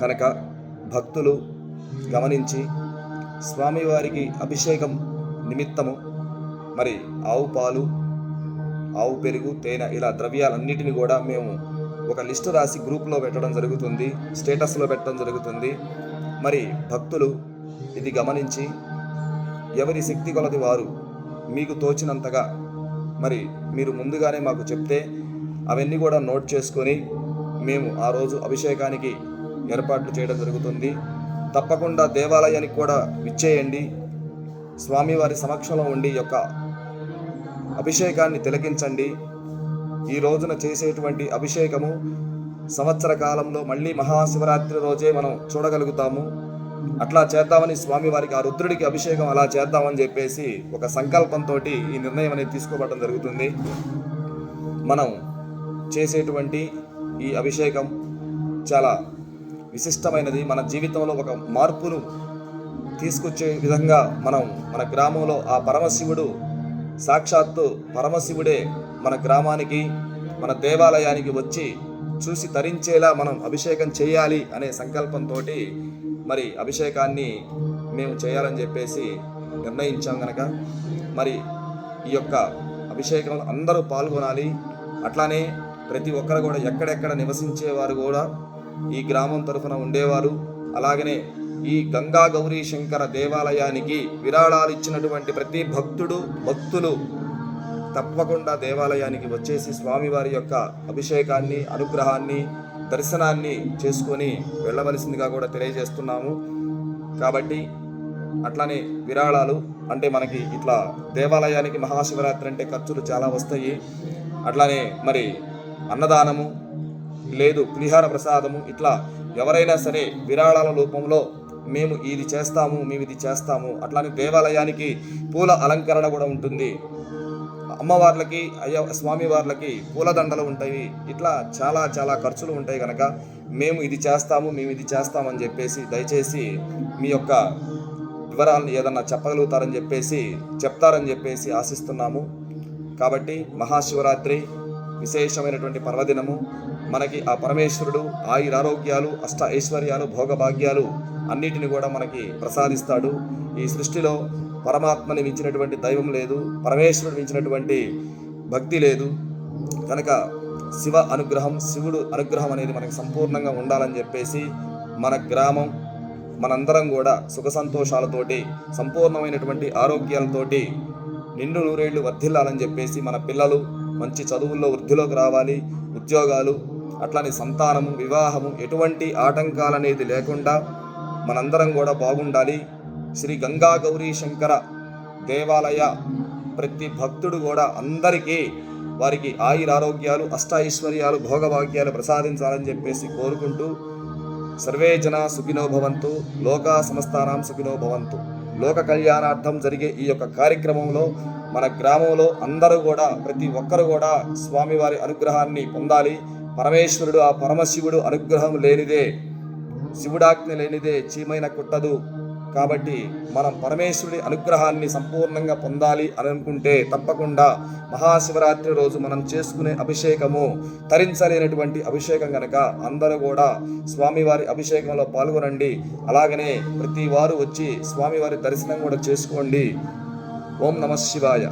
కనుక భక్తులు గమనించి స్వామివారికి అభిషేకం నిమిత్తము మరి ఆవు పాలు, ఆవు పెరుగు, తేనె ఇలా ద్రవ్యాలన్నిటిని కూడా మేము ఒక లిస్టు రాసి గ్రూప్లో పెట్టడం జరుగుతుంది, స్టేటస్లో పెట్టడం జరుగుతుంది. మరి భక్తులు ఇది గమనించి ఎవరి శక్తి కొలది వారు మీకు తోచినంతగా మరి మీరు ముందుగానే మాకు చెప్తే అవన్నీ కూడా నోట్ చేసుకొని మేము ఆ రోజు అభిషేకానికి ఏర్పాట్లు చేయడం జరుగుతుంది. తప్పకుండా దేవాలయానికి కూడా విచ్చేయండి. స్వామివారి సమక్షంలో ఉండి యొక్క అభిషేకాన్ని తిలకించండి. ఈ రోజున చేసేటువంటి అభిషేకము సంవత్సర కాలంలో మళ్ళీ మహాశివరాత్రి రోజే మనం చూడగలుగుతాము. అట్లా చేద్దామని స్వామివారికి, ఆ రుద్రుడికి అభిషేకం అలా చేద్దామని చెప్పేసి ఒక సంకల్పంతో ఈ నిర్ణయం అనేది తీసుకోవడం జరుగుతుంది. మనం చేసేటువంటి ఈ అభిషేకం చాలా విశిష్టమైనది. మన జీవితంలో ఒక మార్పును తీసుకొచ్చే విధంగా మన గ్రామంలో ఆ పరమశివుడు, సాక్షాత్తు పరమశివుడే మన గ్రామానికి, మన దేవాలయానికి వచ్చి చూసి తరించేలా మనం అభిషేకం చేయాలి అనే సంకల్పంతో మరి అభిషేకాన్ని మేము చేయాలని చెప్పేసి నిర్ణయించాం. కనుక మరి ఈ యొక్క అభిషేకంలో అందరూ పాల్గొనాలి. అట్లానే ప్రతి ఒక్కరు కూడా ఎక్కడెక్కడ నివసించేవారు కూడా, ఈ గ్రామం తరఫున ఉండేవారు, అలాగనే ఈ గంగా గౌరీ శంకర దేవాలయానికి విరాళాలు ఇచ్చినటువంటి ప్రతి భక్తులు తప్పకుండా దేవాలయానికి వచ్చేసి స్వామివారి యొక్క అభిషేకాన్ని, అనుగ్రహాన్ని, దర్శనాన్ని చేసుకొని వెళ్ళవలసిందిగా కూడా తెలియజేస్తున్నాము. కాబట్టి అట్లానే విరాళాలు అంటే మనకి ఇట్లా దేవాలయానికి మహాశివరాత్రి అంటే ఖర్చులు చాలా వస్తాయి. అట్లానే మరి అన్నదానము లేదు పులిహార ప్రసాదము, ఇట్లా ఎవరైనా సరే విరాళాల రూపంలో మేము ఇది చేస్తాము. అట్లానే దేవాలయానికి పూల అలంకరణ కూడా ఉంటుంది. అమ్మవార్లకి, స్వామివార్లకి పూలదండలు ఉంటాయి. ఇట్లా చాలా చాలా ఖర్చులు ఉంటాయి. కనుక మేము ఇది చేస్తామని చెప్పేసి దయచేసి మీ యొక్క వివరాలను ఏదన్నా చెప్తారని చెప్పేసి ఆశిస్తున్నాము. కాబట్టి మహాశివరాత్రి విశేషమైనటువంటి పర్వదినము. మనకి ఆ పరమేశ్వరుడు ఆయురారోగ్యాలు, అష్ట ఐశ్వర్యాలు, భోగభాగ్యాలు అన్నిటిని కూడా మనకి ప్రసాదిస్తాడు. ఈ సృష్టిలో పరమాత్మని మించినటువంటి దైవం లేదు, పరమేశ్వరుడు మించినటువంటి భక్తి లేదు. కనుక శివుడు అనుగ్రహం అనేది మనకి సంపూర్ణంగా ఉండాలని చెప్పేసి మన గ్రామం, మనందరం కూడా సుఖ సంతోషాలతోటి, సంపూర్ణమైనటువంటి ఆరోగ్యాలతోటి నిండు నూరేళ్లు వర్ధిల్లాలని చెప్పేసి, మన పిల్లలు మంచి చదువుల్లో వృద్ధిలోకి రావాలి, ఉద్యోగాలు, అట్లానే సంతానము, వివాహము, ఎటువంటి ఆటంకాలనేది లేకుండా మనందరం కూడా బాగుండాలి. శ్రీ గంగా గౌరీ శంకర దేవాలయ ప్రతి భక్తుడు కూడా అందరికీ వారికి ఆయురారోగ్యాలు, అష్టైశ్వర్యాలు, భోగభాగ్యాలు ప్రసాదించాలని చెప్పేసి కోరుకుంటూ, సర్వే జనా సుఖినో భవంతు, లోకా సమస్తానాం సుఖినో భవంతు. లోక కళ్యాణార్థం జరిగే ఈ యొక్క కార్యక్రమంలో మన గ్రామంలో అందరూ కూడా, ప్రతి ఒక్కరు కూడా స్వామివారి అనుగ్రహాన్ని పొందాలి. పరమేశ్వరుడు, ఆ పరమశివుడు అనుగ్రహం లేనిదే, శివుడాజ్ఞ లేనిదే చీమైన కుట్టదు. కాబట్టి మనం పరమేశ్వరుడి అనుగ్రహాన్ని సంపూర్ణంగా పొందాలి అని అనుకుంటే తప్పకుండా మహాశివరాత్రి రోజు మనం చేసుకునే అభిషేకము తరించలేనటువంటి అభిషేకం కనుక అందరూ కూడా స్వామివారి అభిషేకంలో పాల్గొనండి. అలాగనే ప్రతి వారు వచ్చి స్వామివారి దర్శనం కూడా చేసుకోండి. ఓం నమః శివాయ.